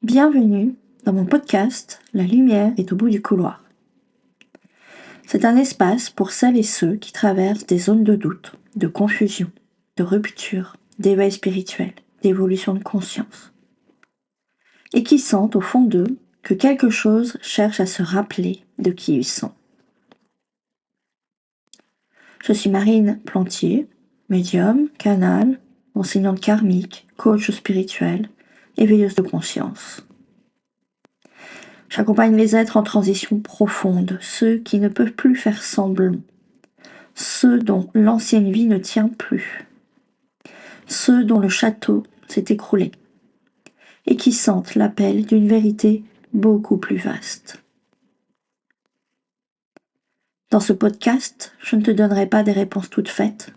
Bienvenue dans mon podcast La lumière est au bout du couloir. C'est un espace pour celles et ceux qui traversent des zones de doute, de confusion, de rupture, d'éveil spirituel, d'évolution de conscience. Et qui sentent au fond d'eux que quelque chose cherche à se rappeler de qui ils sont. Je suis Marine Plantier, médium, canal, enseignante karmique, coach spirituel, éveilleuse de conscience. J'accompagne les êtres en transition profonde, ceux qui ne peuvent plus faire semblant, ceux dont l'ancienne vie ne tient plus, ceux dont le château s'est écroulé, et qui sentent l'appel d'une vérité beaucoup plus vaste. Dans ce podcast, je ne te donnerai pas des réponses toutes faites.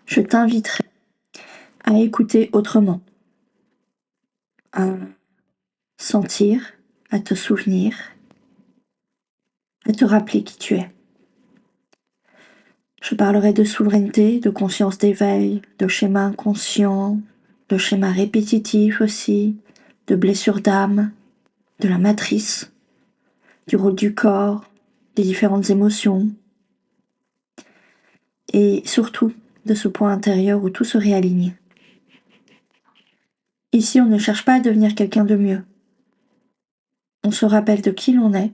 Je t'inviterai à écouter autrement, à sentir, à te souvenir, à te rappeler qui tu es. Je parlerai de souveraineté, de conscience d'éveil, de schémas inconscients, de schémas répétitifs aussi, de blessures d'âme, de la matrice, du rôle du corps, des différentes émotions, et surtout de ce point intérieur où tout se réaligne. Ici, on ne cherche pas à devenir quelqu'un de mieux. On se rappelle de qui l'on est.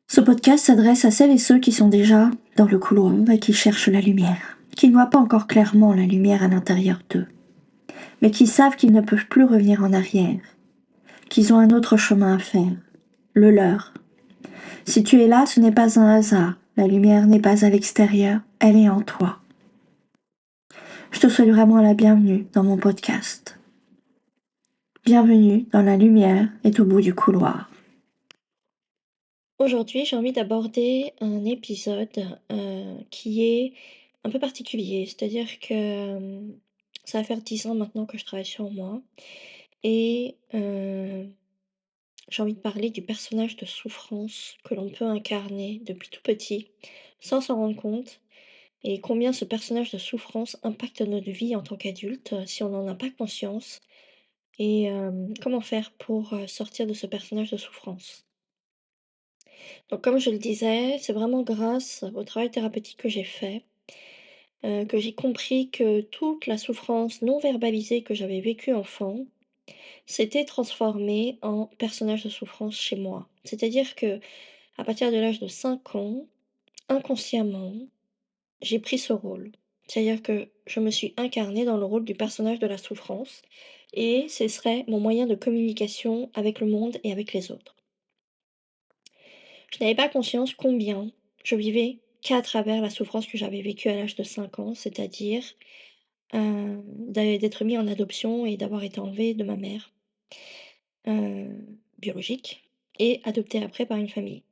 Ce podcast s'adresse à celles et ceux qui sont déjà dans le couloir et qui cherchent la lumière, qui ne voient pas encore clairement la lumière à l'intérieur d'eux, mais qui savent qu'ils ne peuvent plus revenir en arrière, qu'ils ont un autre chemin à faire, le leur. Si tu es là, ce n'est pas un hasard, la lumière n'est pas à l'extérieur, elle est en toi. Je te souhaite vraiment la bienvenue dans mon podcast. Bienvenue dans la lumière est au bout du couloir. Aujourd'hui, j'ai envie d'aborder un épisode qui est un peu particulier, c'est-à-dire que ça va faire 10 ans maintenant que je travaille sur moi et j'ai envie de parler du personnage de souffrance que l'on peut incarner depuis tout petit sans s'en rendre compte et combien ce personnage de souffrance impacte notre vie en tant qu'adulte si on n'en a pas conscience et comment faire pour sortir de ce personnage de souffrance. Donc comme je le disais, c'est vraiment grâce au travail thérapeutique que j'ai fait, que j'ai compris que toute la souffrance non verbalisée que j'avais vécue enfant s'était transformée en personnage de souffrance chez moi. C'est-à-dire que à partir de l'âge de 5 ans, inconsciemment, j'ai pris ce rôle. C'est-à-dire que je me suis incarnée dans le rôle du personnage de la souffrance et ce serait mon moyen de communication avec le monde et avec les autres. Je n'avais pas conscience combien je vivais qu'à travers la souffrance que j'avais vécue à l'âge de 5 ans, c'est-à-dire, d'être mis en adoption et d'avoir été enlevée de ma mère, biologique et adoptée après par une famille.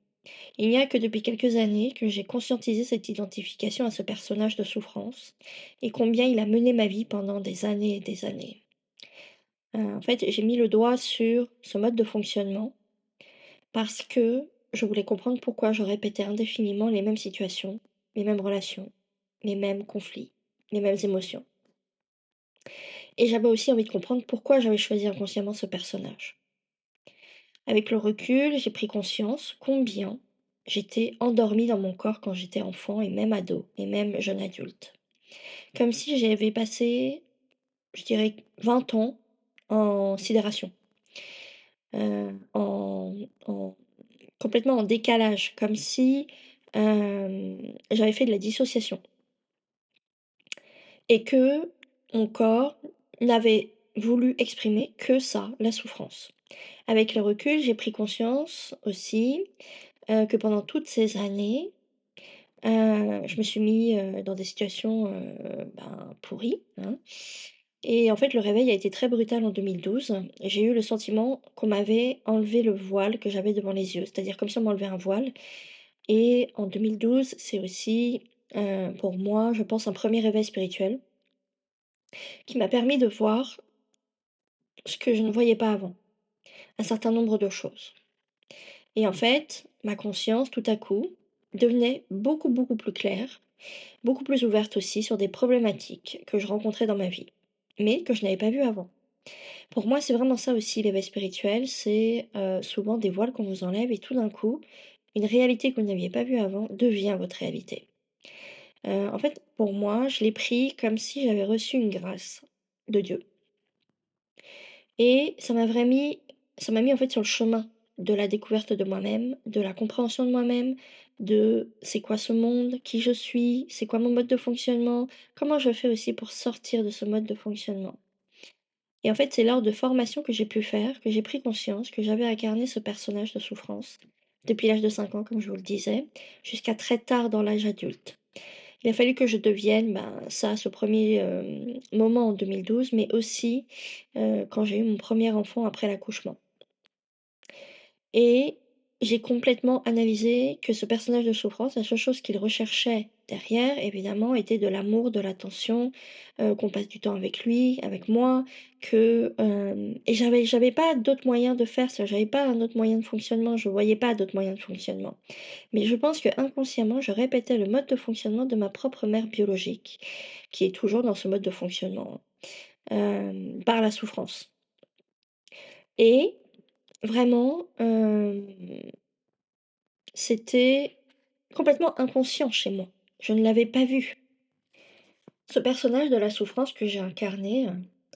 Il n'y a que depuis quelques années que j'ai conscientisé cette identification à ce personnage de souffrance et combien il a mené ma vie pendant des années et des années. En fait, j'ai mis le doigt sur ce mode de fonctionnement parce que je voulais comprendre pourquoi je répétais indéfiniment les mêmes situations, les mêmes relations, les mêmes conflits, les mêmes émotions. Et j'avais aussi envie de comprendre pourquoi j'avais choisi inconsciemment ce personnage. Avec le recul, j'ai pris conscience combien j'étais endormie dans mon corps quand j'étais enfant et même ado et même jeune adulte. Comme si j'avais passé, je dirais, 20 ans en sidération, en complètement en décalage, comme si, j'avais fait de la dissociation et que mon corps n'avait voulu exprimer que ça, la souffrance. Avec le recul, j'ai pris conscience aussi, que pendant toutes ces années, je me suis mis, dans des situations, pourries, hein, et en fait, le réveil a été très brutal en 2012. J'ai eu le sentiment qu'on m'avait enlevé le voile que j'avais devant les yeux, c'est-à-dire comme si on m'enlevait un voile. Et en 2012, c'est aussi, pour moi, je pense, un premier réveil spirituel qui m'a permis de voir ce que je ne voyais pas avant, un certain nombre de choses. Et en fait, ma conscience, tout à coup, devenait beaucoup, beaucoup plus claire, beaucoup plus ouverte aussi sur des problématiques que je rencontrais dans ma vie. mais que je n'avais pas vu avant. Pour moi, c'est vraiment ça aussi l'éveil spirituel, c'est, souvent des voiles qu'on vous enlève et tout d'un coup, une réalité que vous n'aviez pas vue avant devient votre réalité. En fait, pour moi, je l'ai pris comme si j'avais reçu une grâce de Dieu et ça m'a mis, en fait, sur le chemin de la découverte de moi-même, de la compréhension de moi-même, de c'est quoi ce monde, qui je suis, c'est quoi mon mode de fonctionnement, comment je fais aussi pour sortir de ce mode de fonctionnement. Et en fait, c'est lors de formations que j'ai pu faire, que j'ai pris conscience que j'avais incarné ce personnage de souffrance depuis l'âge de 5 ans, comme je vous le disais, jusqu'à très tard dans l'âge adulte. Il a fallu que je devienne, ben, ça, ce premier moment en 2012, mais aussi, quand j'ai eu mon premier enfant après l'accouchement. Et j'ai complètement analysé que ce personnage de souffrance, la seule chose qu'il recherchait derrière, évidemment, était de l'amour, de l'attention, qu'on passe du temps avec lui, avec moi, et j'avais pas d'autres moyens de faire ça, j'avais pas un autre moyen de fonctionnement, je voyais pas d'autres moyens de fonctionnement. Mais je pense que inconsciemment, je répétais le mode de fonctionnement de ma propre mère biologique, qui est toujours dans ce mode de fonctionnement, par la souffrance. Et vraiment, c'était complètement inconscient chez moi. Je ne l'avais pas vu. Ce personnage de la souffrance que j'ai incarné,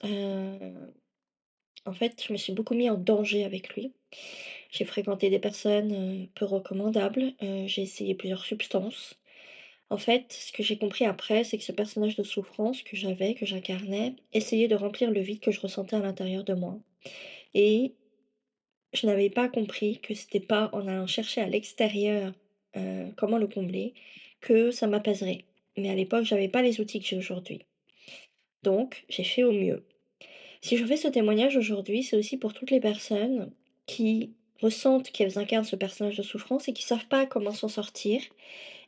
en fait, je me suis beaucoup mis en danger avec lui. J'ai fréquenté des personnes, peu recommandables, j'ai essayé plusieurs substances. En fait, ce que j'ai compris après, c'est que ce personnage de souffrance que j'avais, que j'incarnais, essayait de remplir le vide que je ressentais à l'intérieur de moi. Et je n'avais pas compris que c'était pas en allant chercher à l'extérieur, comment le combler, que ça m'apaiserait. Mais à l'époque, j'avais pas les outils que j'ai aujourd'hui. Donc, j'ai fait au mieux. Si je fais ce témoignage aujourd'hui, c'est aussi pour toutes les personnes qui ressentent qu'elles incarnent ce personnage de souffrance et qui savent pas comment s'en sortir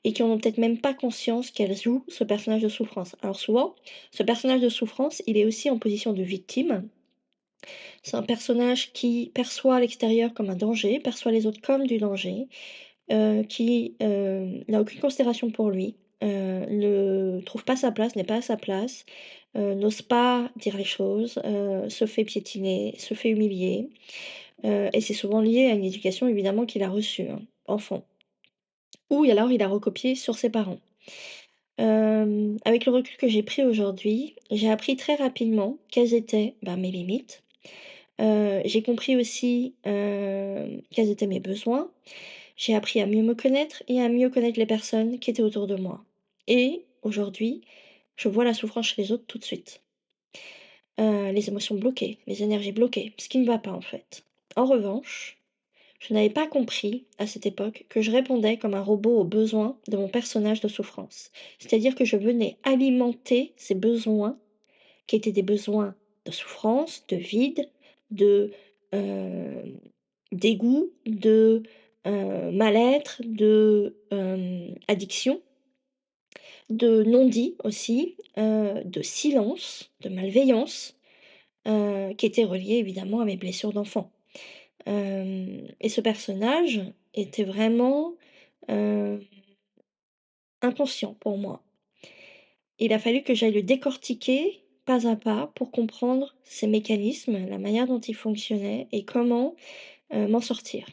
et qui ont peut-être même pas conscience qu'elles jouent ce personnage de souffrance. Alors souvent, ce personnage de souffrance, il est aussi en position de victime. C'est un personnage qui perçoit l'extérieur comme un danger, perçoit les autres comme du danger, qui, n'a aucune considération pour lui, ne trouve pas sa place, n'est pas à sa place, n'ose pas dire les choses, se fait piétiner, se fait humilier, et c'est souvent lié à une éducation évidemment qu'il a reçue, hein, enfant. Ou alors il a recopié sur ses parents. Avec le recul que j'ai pris aujourd'hui, j'ai appris très rapidement quelles étaient, bah, mes limites. J'ai compris aussi, quels étaient mes besoins. J'ai appris à mieux me connaître et à mieux connaître les personnes qui étaient autour de moi. Et aujourd'hui, je vois la souffrance chez les autres tout de suite. Les émotions bloquées, les énergies bloquées, ce qui ne va pas en fait. En revanche, je n'avais pas compris à cette époque que je répondais comme un robot aux besoins de mon personnage de souffrance. C'est-à-dire que je venais alimenter ces besoins qui étaient des besoins de souffrance, de vide, de, heu, dégoût, de, mal-être, de, addiction, de non-dit aussi, de silence, de malveillance, qui étaient reliés évidemment à mes blessures d'enfant. Et ce personnage était vraiment, heu, inconscient pour moi. Il a fallu que j'aille le décortiquer pas à pas pour comprendre ses mécanismes, la manière dont il fonctionnait et comment, m'en sortir.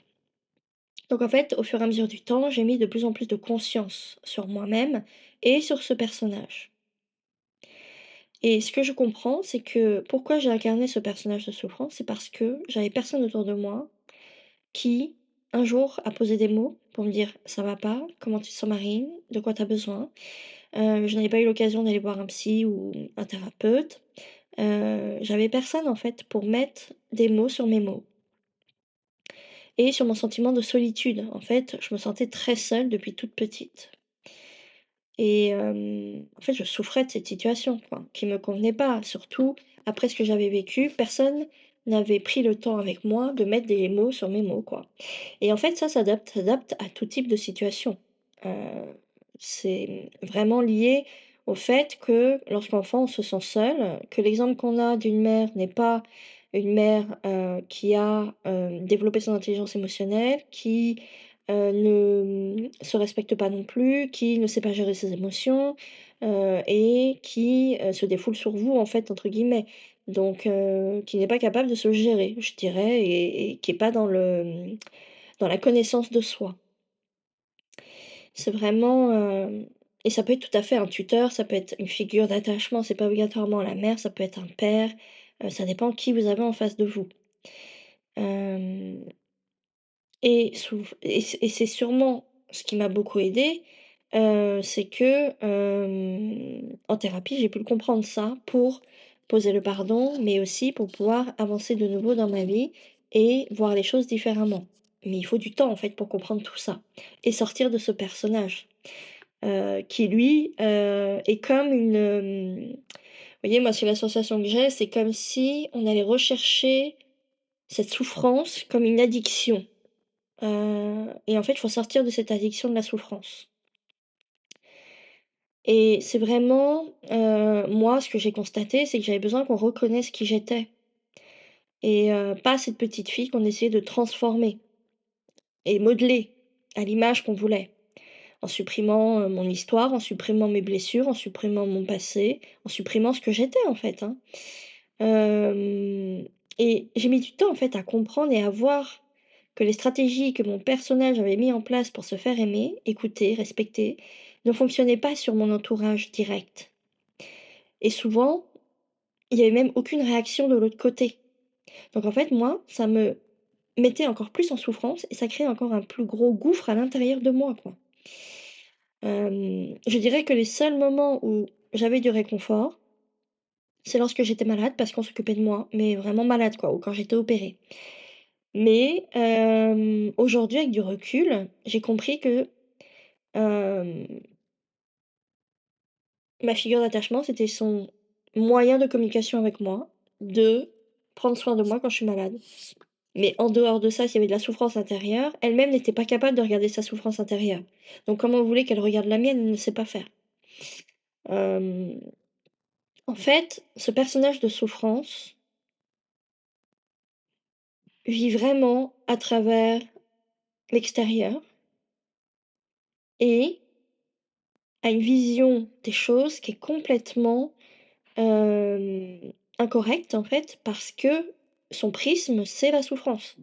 Donc en fait, au fur et à mesure du temps, j'ai mis de plus en plus de conscience sur moi-même et sur ce personnage. Et ce que je comprends, c'est que pourquoi j'ai incarné ce personnage de souffrance, c'est parce que j'avais personne autour de moi qui, un jour, a posé des mots pour me dire: «Ça va pas? Comment tu te sens Marine? De quoi tu as besoin?» Je n'avais pas eu l'occasion d'aller voir un psy ou un thérapeute. J'avais personne en fait pour mettre des mots sur mes mots et sur mon sentiment de solitude. En fait, je me sentais très seule depuis toute petite et en fait, je souffrais de cette situation, quoi, qui me convenait pas. Surtout après ce que j'avais vécu, personne n'avait pris le temps avec moi de mettre des mots sur mes mots, quoi. Et en fait, ça s'adapte à tout type de situation. Heu, c'est vraiment lié au fait que lorsqu'enfant, on se sent seul, que l'exemple qu'on a d'une mère n'est pas une mère, qui a, développé son intelligence émotionnelle, qui, ne, se respecte pas non plus, qui ne sait pas gérer ses émotions, et qui, se «défoule sur vous» en fait, entre guillemets. Donc qui n'est pas capable de se gérer, je dirais et qui est pas dans dans la connaissance de soi. C'est vraiment, et ça peut être tout à fait un tuteur, ça peut être une figure d'attachement, c'est pas obligatoirement la mère, ça peut être un père, ça dépend qui vous avez en face de vous. Hem et c'est sûrement ce qui m'a beaucoup aidée, c'est que, en thérapie, j'ai pu le comprendre ça pour poser le pardon, mais aussi pour pouvoir avancer de nouveau dans ma vie et voir les choses différemment. Mais il faut du temps, en fait, pour comprendre tout ça et sortir de ce personnage, qui lui, est comme vous voyez, moi, c'est l'association que j'ai, c'est comme si on allait rechercher cette souffrance comme une addiction. Et en fait, il faut sortir de cette addiction de la souffrance. Et c'est vraiment, moi, ce que j'ai constaté, c'est que j'avais besoin qu'on reconnaisse qui j'étais et pas cette petite fille qu'on essayait de transformer et modeler à l'image qu'on voulait. En supprimant, mon histoire, en supprimant mes blessures, en supprimant mon passé, en supprimant ce que j'étais, en fait, hein. Hem et j'ai mis du temps, en fait, à comprendre et à voir que les stratégies que mon personnage avait mis en place pour se faire aimer, écouter, respecter, ne fonctionnaient pas sur mon entourage direct et souvent, il y avait même aucune réaction de l'autre côté. Donc en fait, moi, ça me mettait encore plus en souffrance et ça créait encore un plus gros gouffre à l'intérieur de moi, quoi. Je dirais que les seuls moments où j'avais du réconfort, c'est lorsque j'étais malade parce qu'on s'occupait de moi, mais vraiment malade, quoi, ou quand j'étais opérée. Mais aujourd'hui, avec du recul, j'ai compris que, hem, ma figure d'attachement, c'était son moyen de communication avec moi, de prendre soin de moi quand je suis malade. Mais en dehors de ça, s'il y avait de la souffrance intérieure, elle-même n'était pas capable de regarder sa souffrance intérieure. Donc comment vous voulez qu'elle regarde la mienne? Elle ne sait pas faire. Hem, En fait, ce personnage de souffrance vit vraiment à travers l'extérieur et a une vision des choses qui est complètement incorrecte en fait, parce que son prisme, c'est la souffrance.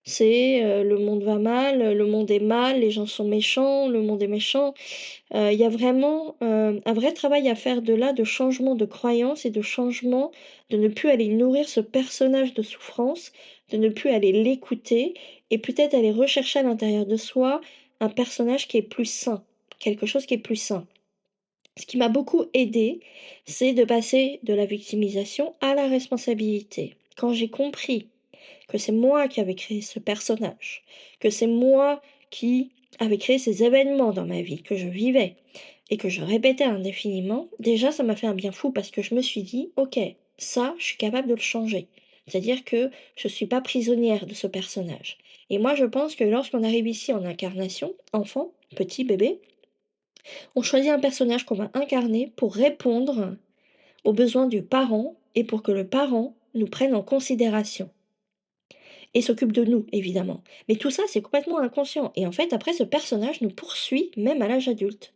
C'est, le monde va mal, le monde est mal, les gens sont méchants, le monde est méchant. Il y a vraiment, un vrai travail à faire de là, de changement de croyance et de changement, de ne plus aller nourrir ce personnage de souffrance, de ne plus aller l'écouter et peut-être aller rechercher à l'intérieur de soi un personnage qui est plus sain, quelque chose qui est plus sain. Ce qui m'a beaucoup aidée, c'est de passer de la victimisation à la responsabilité. Quand j'ai compris que c'est moi qui avais créé ce personnage, que c'est moi qui avais créé ces événements dans ma vie, que je vivais et que je répétais indéfiniment, déjà ça m'a fait un bien fou parce que je me suis dit, ok, ça, je suis capable de le changer. C'est-à-dire que je ne suis pas prisonnière de ce personnage. Et moi, je pense que lorsqu'on arrive ici en incarnation, enfant, petit bébé, on choisit un personnage qu'on va incarner pour répondre aux besoins du parent et pour que le parent nous prenne en considération et s'occupe de nous, évidemment. Mais tout ça, c'est complètement inconscient. Et en fait, après, ce personnage nous poursuit même à l'âge adulte.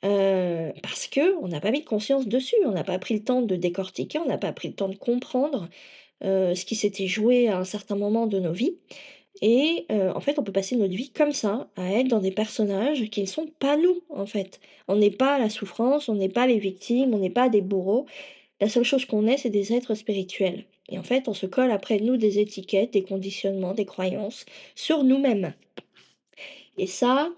Parce que on n'a pas mis de conscience dessus, on n'a pas pris le temps de décortiquer, on n'a pas pris le temps de comprendre ce qui s'était joué à un certain moment de nos vies. Et en fait, on peut passer notre vie comme ça, à être dans des personnages qui ne sont pas nous, en fait. On n'est pas la souffrance, on n'est pas les victimes, on n'est pas des bourreaux. La seule chose qu'on est, c'est des êtres spirituels. Et en fait, on se colle après nous des étiquettes, des conditionnements, des croyances sur nous-mêmes. Et ça,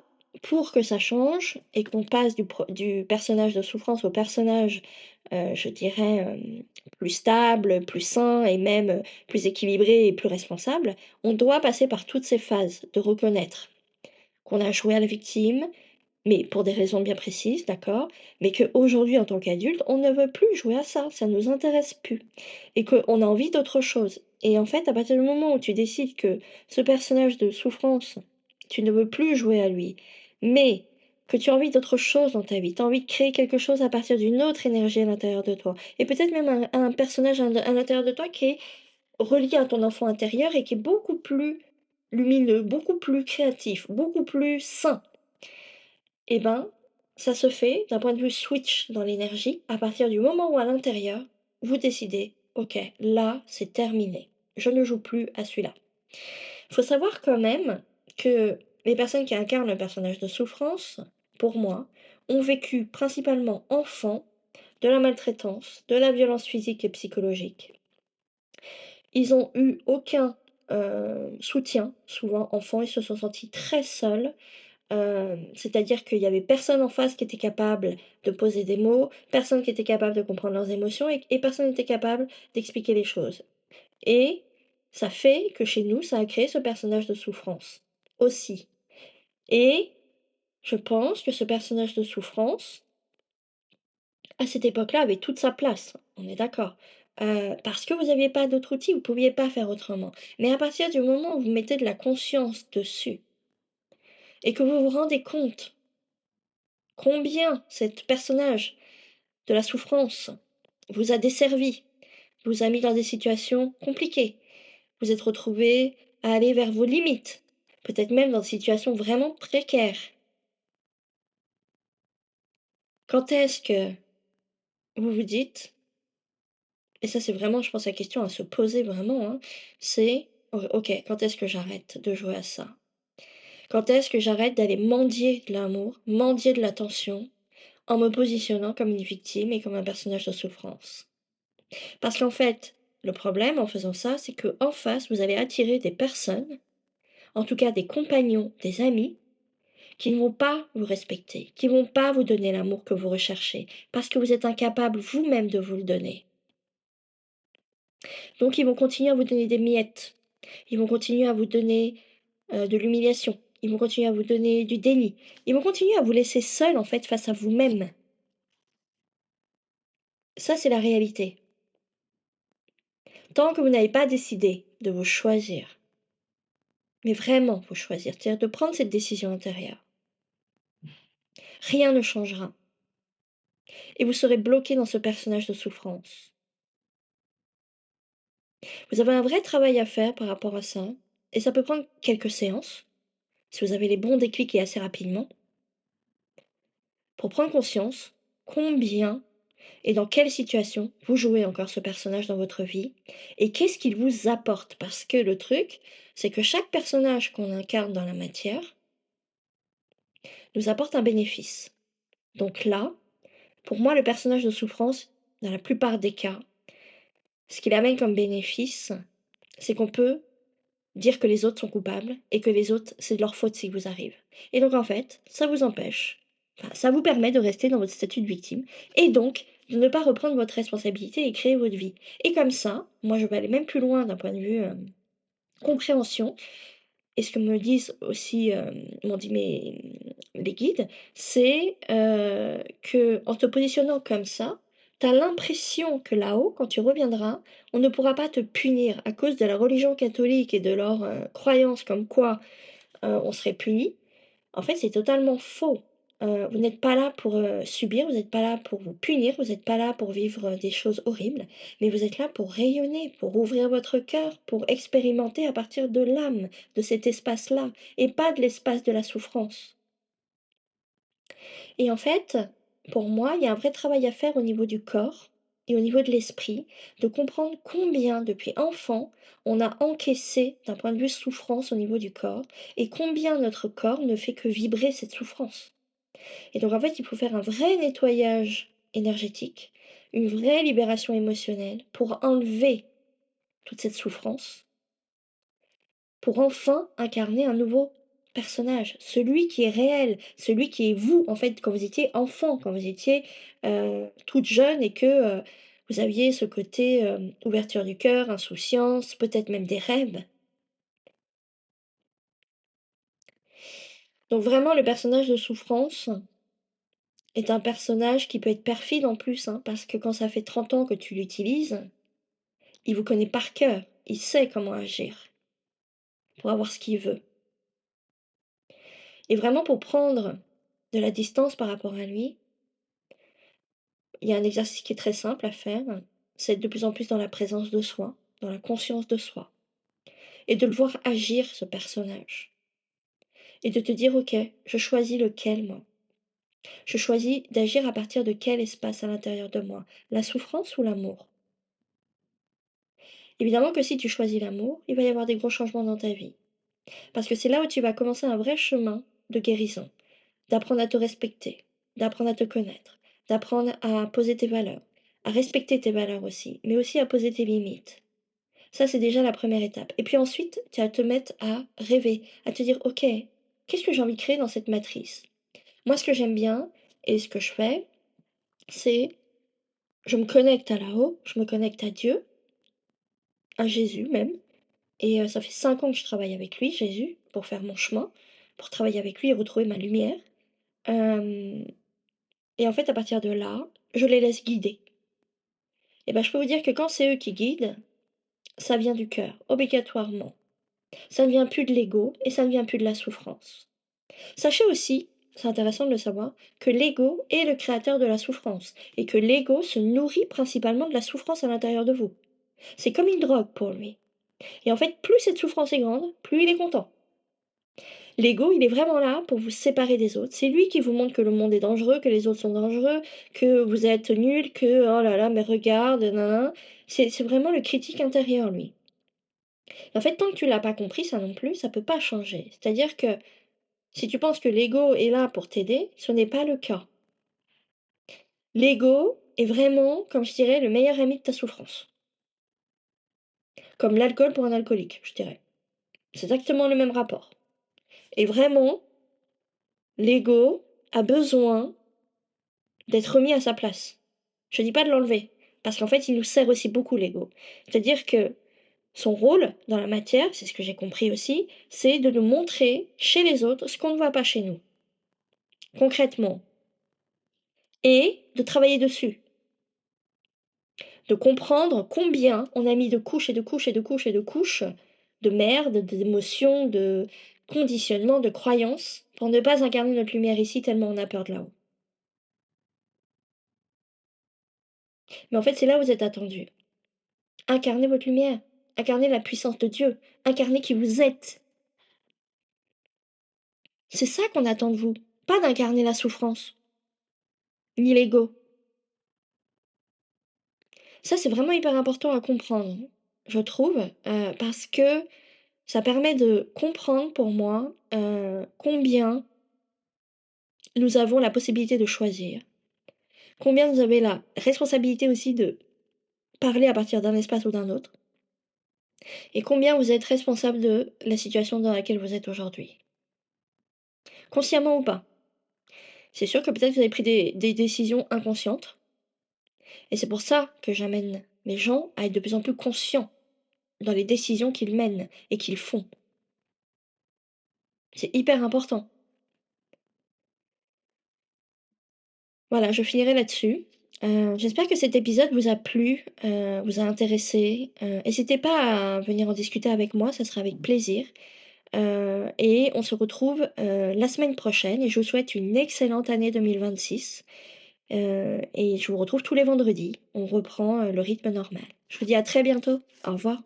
pour que ça change et qu'on passe du personnage de souffrance au personnage, je dirais, plus stable, plus sain et même, plus équilibré et plus responsable, on doit passer par toutes ces phases de reconnaître qu'on a joué à la victime, mais pour des raisons bien précises, d'accord, mais qu'aujourd'hui, en tant qu'adulte, on ne veut plus jouer à ça ne nous intéresse plus et qu'on a envie d'autre chose. Et en fait, à partir du moment où tu décides que ce personnage de souffrance, tu ne veux plus jouer à lui, mais que tu as envie d'autre chose dans ta vie, tu as envie de créer quelque chose à partir d'une autre énergie à l'intérieur de toi et peut-être même un personnage à l'intérieur de toi qui est relié à ton enfant intérieur et qui est beaucoup plus lumineux, beaucoup plus créatif, beaucoup plus sain. Eh ben, Ça se fait d'un point de vue switch dans l'énergie, à partir du moment où à l'intérieur, vous décidez: «OK, là, c'est terminé. Je ne joue plus à celui-là». Il faut savoir quand même que les personnes qui incarnent le personnage de souffrance, pour moi, ont vécu principalement enfant de la maltraitance, de la violence physique et psychologique. Ils ont eu aucun, soutien, souvent enfants, ils se sont sentis très seuls. C'est-à-dire qu'il y avait personne en face qui était capable de poser des mots, personne qui était capable de comprendre leurs émotions et personne n'était capable d'expliquer les choses. Et ça fait que chez nous, ça a créé ce personnage de souffrance, aussi. Et je pense que ce personnage de souffrance, à cette époque-là, avait toute sa place, on est d'accord. Parce que vous aviez pas d'autre outil, vous pouviez pas faire autrement. Mais à partir du moment où vous mettez de la conscience dessus et que vous vous rendez compte combien cet personnage de la souffrance vous a desservi, vous a mis dans des situations compliquées. Vous êtes retrouvé à aller vers vos limites, peut-être même dans des situations vraiment précaires. Quand est-ce que vous vous dites, et ça c'est vraiment, je pense, la question à se poser vraiment, hein, c'est ok, quand est-ce que j'arrête de jouer à ça? Quand est-ce que j'arrête d'aller mendier de l'amour, mendier de l'attention, en me positionnant comme une victime et comme un personnage de souffrance? Parce qu'en fait, le problème en faisant ça, c'est que en face, vous allez attirer des personnes, en tout cas des compagnons, des amis, qui ne vont pas vous respecter, qui ne vont pas vous donner l'amour que vous recherchez, parce que vous êtes incapable vous-même de vous le donner. Donc ils vont continuer à vous donner des miettes, ils vont continuer à vous donner de l'humiliation, ils vont continuer à vous donner du déni, ils vont continuer à vous laisser seul en fait face à vous-même. Ça, c'est la réalité. Tant que vous n'avez pas décidé de vous choisir, mais vraiment vous choisir, c'est-à-dire de prendre cette décision intérieure, rien ne changera et vous serez bloqué dans ce personnage de souffrance. Vous avez un vrai travail à faire par rapport à ça et ça peut prendre quelques séances, si vous avez les bons déclics et assez rapidement, pour prendre conscience combien et dans quelle situation vous jouez encore ce personnage dans votre vie et qu'est-ce qu'il vous apporte. Parce que le truc, c'est que chaque personnage qu'on incarne dans la matière nous apporte un bénéfice. Donc là, pour moi, le personnage de souffrance, dans la plupart des cas, ce qu'il amène comme bénéfice, c'est qu'on peut dire que les autres sont coupables et que les autres, c'est de leur faute s'il vous arrive. Et donc en fait, ça vous empêche, enfin, ça vous permet de rester dans votre statut de victime et donc de ne pas reprendre votre responsabilité et créer votre vie. Et comme ça, moi je vais aller même plus loin d'un point de vue compréhension. Et ce que me disent aussi, m'ont dit les guides, c'est que en te positionnant comme ça, tu as l'impression que là-haut, quand tu reviendras, on ne pourra pas te punir à cause de la religion catholique et de leurs, croyances comme quoi, on serait puni. En fait, c'est totalement faux. Vous n'êtes pas là pour, subir, vous n'êtes pas là pour vous punir, vous n'êtes pas là pour vivre, des choses horribles, mais vous êtes là pour rayonner, pour ouvrir votre cœur, pour expérimenter à partir de l'âme, de cet espace-là et pas de l'espace de la souffrance. Et en fait, pour moi, il y a un vrai travail à faire au niveau du corps et au niveau de l'esprit, de comprendre combien depuis enfant, on a encaissé d'un point de vue souffrance au niveau du corps et combien notre corps ne fait que vibrer cette souffrance. Et donc en fait, il faut faire un vrai nettoyage énergétique, une vraie libération émotionnelle pour enlever toute cette souffrance, pour enfin incarner un nouveau personnage, celui qui est réel, celui qui est vous, en fait, quand vous étiez enfant, quand vous étiez toute jeune et que vous aviez ce côté ouverture du cœur, insouciance, peut-être même des rêves. Donc vraiment, le personnage de souffrance est un personnage qui peut être perfide en plus, hein, parce que quand ça fait 30 ans que tu l'utilises, il vous connaît par cœur, il sait comment agir pour avoir ce qu'il veut. Et vraiment pour prendre de la distance par rapport à lui, il y a un exercice qui est très simple à faire, c'est être de plus en plus dans la présence de soi, dans la conscience de soi, et de le voir agir ce personnage. Et de te dire, ok, je choisis lequel moi. Je choisis d'agir à partir de quel espace à l'intérieur de moi? La souffrance ou l'amour? Évidemment que si tu choisis l'amour, il va y avoir des gros changements dans ta vie. Parce que c'est là où tu vas commencer un vrai chemin de guérison, d'apprendre à te respecter, d'apprendre à te connaître, d'apprendre à poser tes valeurs, à respecter tes valeurs aussi, mais aussi à poser tes limites. Ça, c'est déjà la première étape. Et puis ensuite, tu vas te mettre à rêver, à te dire, OK, qu'est-ce que j'ai envie de créer dans cette matrice? Moi, ce que j'aime bien et ce que je fais, c'est je me connecte à là-haut, je me connecte à Dieu, à Jésus même. Et ça fait 5 ans que je travaille avec lui, Jésus, pour faire mon chemin, pour travailler avec lui et retrouver ma lumière. Hem et en fait, à partir de là, je les laisse guider. Et ben, je peux vous dire que quand c'est eux qui guident, ça vient du cœur, obligatoirement. Ça ne vient plus de l'ego et ça ne vient plus de la souffrance. Sachez aussi, c'est intéressant de le savoir, que l'ego est le créateur de la souffrance et que l'ego se nourrit principalement de la souffrance à l'intérieur de vous. C'est comme une drogue pour lui. Et en fait, plus cette souffrance est grande, plus il est content. L'ego, il est vraiment là pour vous séparer des autres. C'est lui qui vous montre que le monde est dangereux, que les autres sont dangereux, que vous êtes nuls, que oh là là, mais regarde, nin c'est vraiment le critique intérieur, lui. En fait, tant que tu l'as pas compris, ça non plus, ça peut pas changer. C'est-à-dire que si tu penses que l'ego est là pour t'aider, ce n'est pas le cas. L'ego est vraiment, comme je dirais, le meilleur ami de ta souffrance. Comme l'alcool pour un alcoolique, je dirais. C'est exactement le même rapport. Et vraiment, l'ego a besoin d'être remis à sa place. Je dis pas de l'enlever, parce qu'en fait, il nous sert aussi beaucoup l'ego. C'est-à-dire que son rôle dans la matière, c'est ce que j'ai compris aussi, c'est de nous montrer chez les autres ce qu'on ne voit pas chez nous, concrètement, et de travailler dessus, de comprendre combien on a mis de couches et de couches et de couches et de couches de merde, d'émotions, de conditionnements, de croyances, pour ne pas incarner notre lumière ici tellement on a peur de là-haut. Mais en fait, c'est là où vous êtes attendu. Incarnez votre lumière, incarnez la puissance de Dieu, incarnez qui vous êtes. C'est ça qu'on attend de vous, pas d'incarner la souffrance, ni l'ego. Ça, c'est vraiment hyper important à comprendre, je trouve, parce que ça permet de comprendre pour moi, combien nous avons la possibilité de choisir, combien vous avez la responsabilité aussi de parler à partir d'un espace ou d'un autre, et combien vous êtes responsable de la situation dans laquelle vous êtes aujourd'hui, consciemment ou pas. C'est sûr que peut-être vous avez pris des décisions inconscientes, et c'est pour ça que j'amène les gens à être de plus en plus conscients dans les décisions qu'ils mènent et qu'ils font. C'est hyper important. Voilà, je finirai là-dessus. J'espère que cet épisode vous a plu, vous a intéressé. Hésitez pas à venir en discuter avec moi, ça sera avec plaisir. Et on se retrouve, la semaine prochaine et je vous souhaite une excellente année 2026. Et je vous retrouve tous les vendredis. On reprend, le rythme normal. Je vous dis à très bientôt. Au revoir.